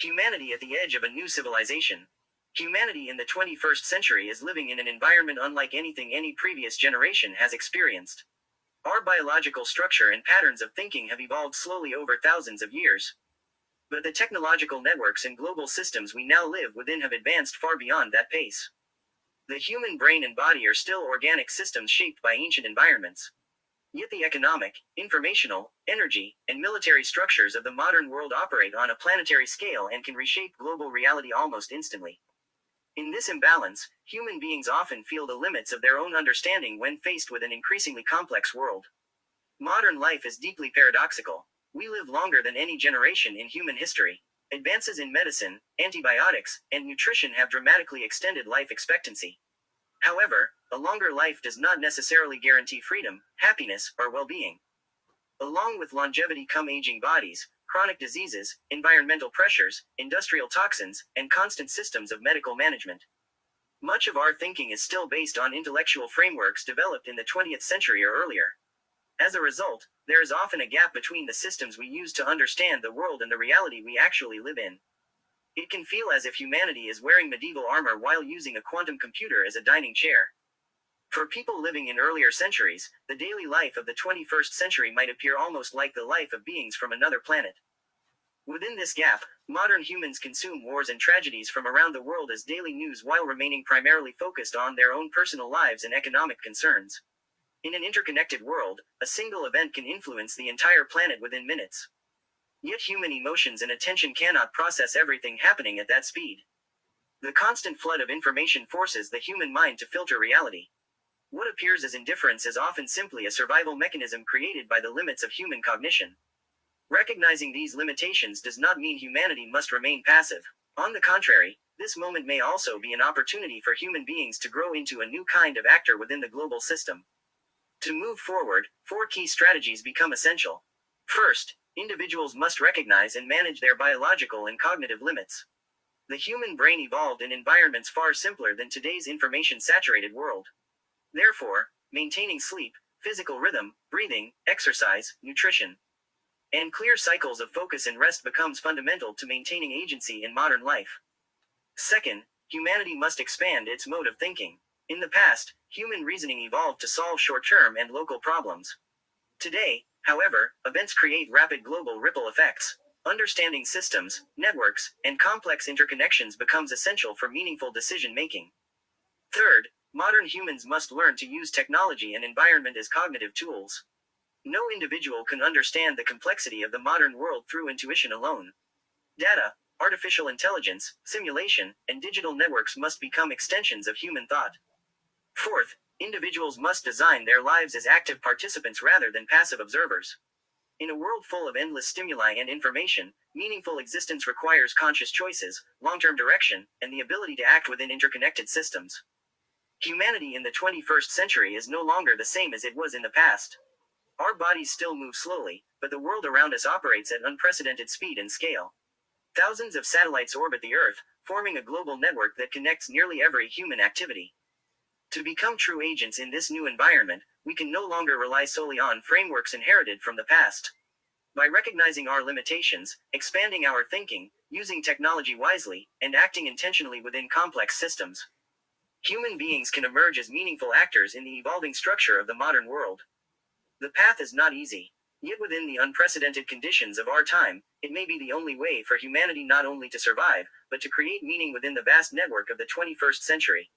Humanity at the edge of a new civilization. Humanity in the 21st century is living in an environment unlike anything any previous generation has experienced. Our biological structure and patterns of thinking have evolved slowly over thousands of years. But the technological networks and global systems we now live within have advanced far beyond that pace. The human brain and body are still organic systems shaped by ancient environments. Yet the economic, informational, energy, and military structures of the modern world operate on a planetary scale and can reshape global reality almost instantly. In this imbalance, human beings often feel the limits of their own understanding when faced with an increasingly complex world. Modern life is deeply paradoxical. We live longer than any generation in human history. Advances in medicine, antibiotics, and nutrition have dramatically extended life expectancy. However, a longer life does not necessarily guarantee freedom, happiness, or well-being. Along with longevity come aging bodies, chronic diseases, environmental pressures, industrial toxins, and constant systems of medical management. Much of our thinking is still based on intellectual frameworks developed in the 20th century or earlier. As a result, there is often a gap between the systems we use to understand the world and the reality we actually live in. It can feel as if humanity is wearing medieval armor while using a quantum computer as a dining chair. For people living in earlier centuries, the daily life of the 21st century might appear almost like the life of beings from another planet. Within this gap, modern humans consume wars and tragedies from around the world as daily news while remaining primarily focused on their own personal lives and economic concerns. In an interconnected world, a single event can influence the entire planet within minutes. Yet human emotions and attention cannot process everything happening at that speed. The constant flood of information forces the human mind to filter reality. What appears as indifference is often simply a survival mechanism created by the limits of human cognition. Recognizing these limitations does not mean humanity must remain passive. On the contrary, this moment may also be an opportunity for human beings to grow into a new kind of actor within the global system. To move forward, 4 key strategies become essential. First, individuals must recognize and manage their biological and cognitive limits. The human brain evolved in environments far simpler than today's information-saturated world. Therefore, maintaining sleep, physical rhythm, breathing, exercise, nutrition, and clear cycles of focus and rest becomes fundamental to maintaining agency in modern life. Second, humanity must expand its mode of thinking. In the past, human reasoning evolved to solve short-term and local problems. Today, however, events create rapid global ripple effects. Understanding systems, networks, and complex interconnections becomes essential for meaningful decision-making. Third, modern humans must learn to use technology and environment as cognitive tools. No individual can understand the complexity of the modern world through intuition alone. Data, artificial intelligence, simulation, and digital networks must become extensions of human thought. Fourth, individuals must design their lives as active participants rather than passive observers. In a world full of endless stimuli and information, meaningful existence requires conscious choices, long-term direction, and the ability to act within interconnected systems. Humanity in the 21st century is no longer the same as it was in the past. Our bodies still move slowly, but the world around us operates at unprecedented speed and scale. Thousands of satellites orbit the Earth, forming a global network that connects nearly every human activity. To become true agents in this new environment, we can no longer rely solely on frameworks inherited from the past. By recognizing our limitations, expanding our thinking, using technology wisely, and acting intentionally within complex systems, human beings can emerge as meaningful actors in the evolving structure of the modern world. The path is not easy, yet within the unprecedented conditions of our time, it may be the only way for humanity not only to survive, but to create meaning within the vast network of the 21st century.